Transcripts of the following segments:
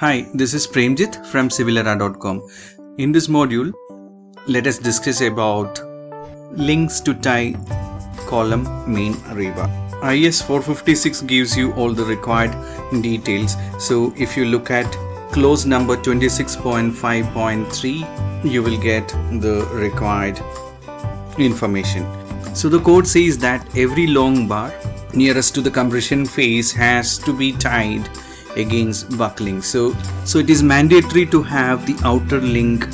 Hi, this is Premjit from Civilara.com. In this module, let us discuss about links to tie column main rebar. IS 456 gives you all the required details. So if you look at clause number 26.5.3, you will get the required information. So the code says that every long bar nearest to the compression face has to be tied against buckling. So it is mandatory to have the outer link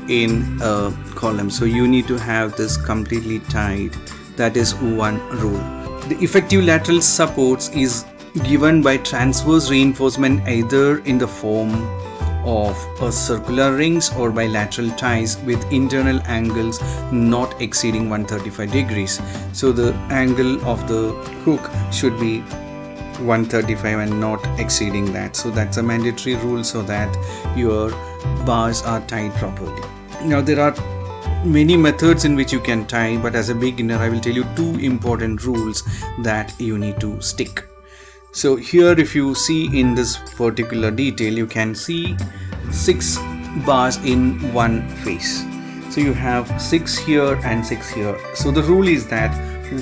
in a column. So you need to have this completely tied. That is one rule. The effective lateral supports is given by transverse reinforcement either in the form of a circular rings or by lateral ties with internal angles not exceeding 135 degrees. So the angle of the hook should be 135 and not exceeding that. So that's a mandatory rule so that your bars are tied properly. Now there are many methods in which you can tie, but as a beginner I will tell you two important rules that you need to stick. So here if you see in this particular detail, you can see 6 bars in one face. So you have 6 here and 6 here. So the rule is that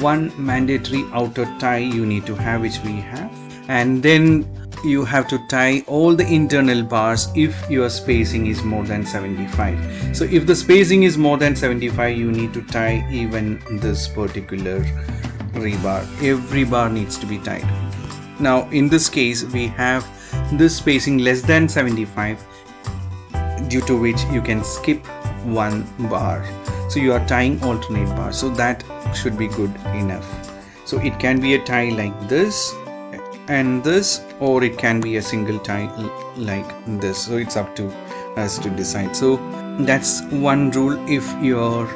one mandatory outer tie you need to have, which we have, and then you have to tie all the internal bars if your spacing is more than 75. So if the spacing is more than 75, you need to tie even this particular rebar. Every bar needs to be tied. Now in this case we have this spacing less than 75, due to which you can skip one bar. So you are tying alternate bars, so that should be good enough. So it can be a tie like this and this, or it can be a single tie like this. So it's up to us to decide. So that's one rule. If your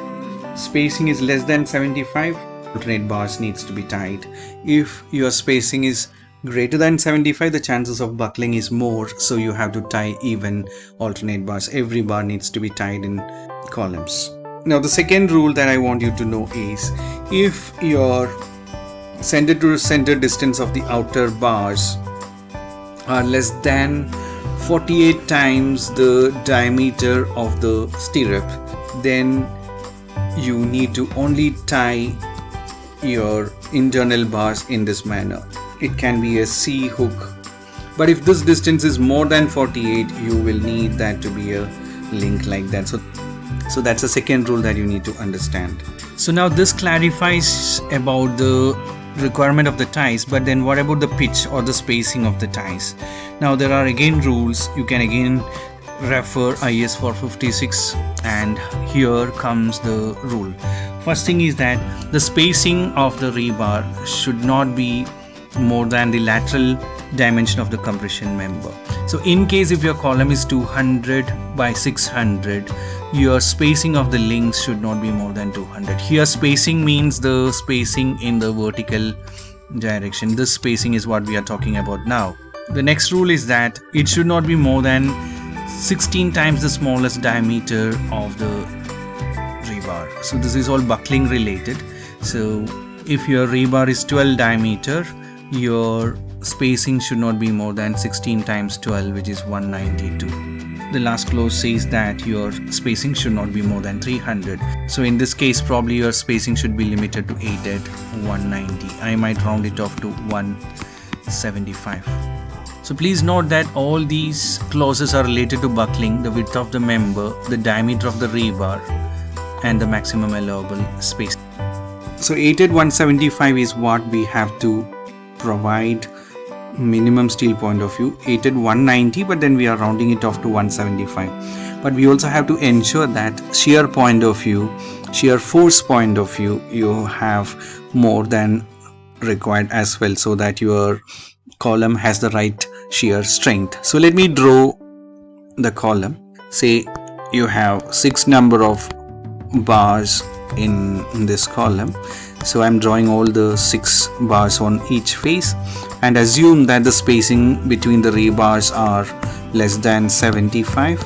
spacing is less than 75, alternate bars needs to be tied. If your spacing is greater than 75, the chances of buckling is more, so you have to tie even alternate bars. Every bar needs to be tied in columns. Now the second rule that I want you to know is, if your center to center distance of the outer bars are less than 48 times the diameter of the stirrup, then you need to only tie your internal bars in this manner. It can be a C hook, but if this distance is more than 48, you will need that to be a link like that. So that's the second rule that you need to understand. So now this clarifies about the requirement of the ties, but then what about the pitch or the spacing of the ties? Now there are again rules. You can again refer IS 456, and here comes the rule. First thing is that the spacing of the rebar should not be more than the lateral dimension of the compression member. So in case if your column is 200 by 600, your spacing of the links should not be more than 200. Here spacing means the spacing in the vertical direction. This spacing is what we are talking about now. The next rule is that it should not be more than 16 times the smallest diameter of the rebar. So this is all buckling related. So if your rebar is 12 diameter, your spacing should not be more than 16 times 12, which is 192. The last clause says that your spacing should not be more than 300. So in this case probably your spacing should be limited to 8 at 190. I might round it off to 175. So please note that all these clauses are related to buckling, the width of the member, the diameter of the rebar, and the maximum allowable space. So 8 at 175 is what we have to provide minimum steel point of view. 8 at 190, but then we are rounding it off to 175. But we also have to ensure that shear point of view, shear force point of view, you have more than required as well, so that your column has the right shear strength. So let me draw the column. Say you have 6 number of bars in this column. So I'm drawing all the 6 bars on each face, and assume that the spacing between the rebars are less than 75.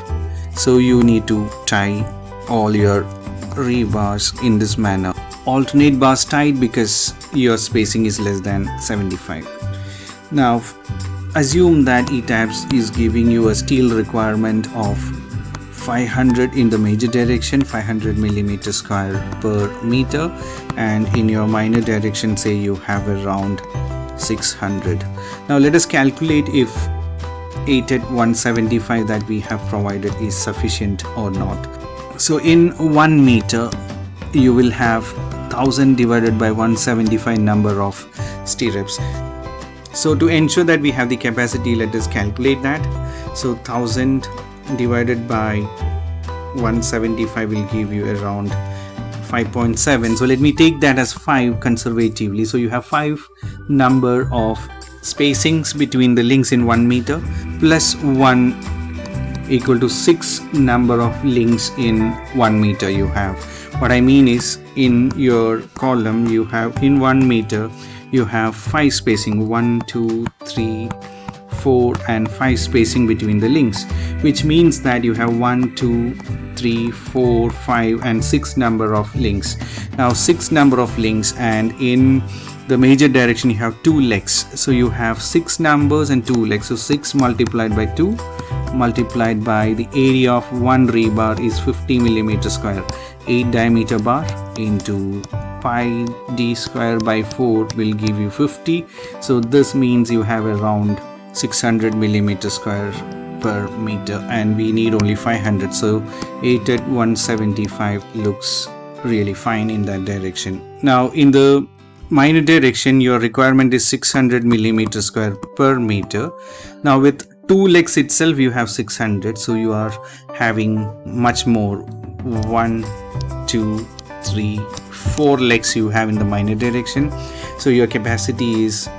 So you need to tie all your rebars in this manner. Alternate bars tied because your spacing is less than 75. Now assume that ETABS is giving you a steel requirement of 500 in the major direction, 500 millimeter square per meter, and in your minor direction say you have around 600. Now let us calculate if 8 at 175 that we have provided is sufficient or not. So in 1 meter you will have 1000 divided by 175 number of stirrups. So to ensure that we have the capacity, let us calculate that. So 1000 divided by 175 will give you around 5.7. So let me take that as 5 conservatively. So you have 5 number of spacings between the links in 1 meter plus 1 equal to 6 number of links in 1 meter you have. What I mean is, in your column you have in 1 meter you have 5 spacing, 1, 2, 3, 4 and 5 spacing between the links, which means that you have 1, 2, 3, 4, 5 and 6 number of links. Now 6 number of links, and in the major direction you have 2 legs, so you have 6 numbers and 2 legs. So 6 multiplied by 2 multiplied by the area of one rebar is 50 millimeter square. 8 diameter bar into pi d square by 4 will give you 50. So this means you have around 600 millimeter square per meter, and we need only 500. So 8 at 175 looks really fine in that direction. Now in the minor direction your requirement is 600 millimeter square per meter. Now with 2 legs itself you have 600, so you are having much more. 1, 2, 3, 4 legs you have in the minor direction. So your capacity is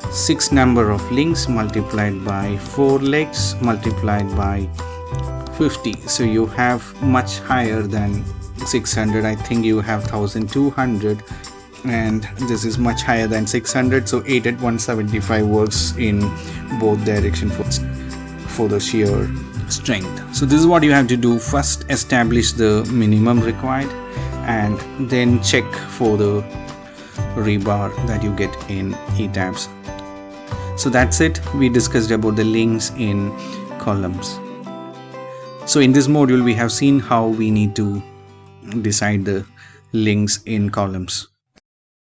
6 number of links multiplied by 4 legs multiplied by 50. So you have much higher than 600. I think you have 1200, and this is much higher than 600. So 8 at 175 works in both directions for the shear strength. So this is what you have to do. First establish the minimum required and then check for the rebar that you get in ETABS. So that's it. We discussed about the links in columns. So in this module we have seen how we need to decide the links in columns.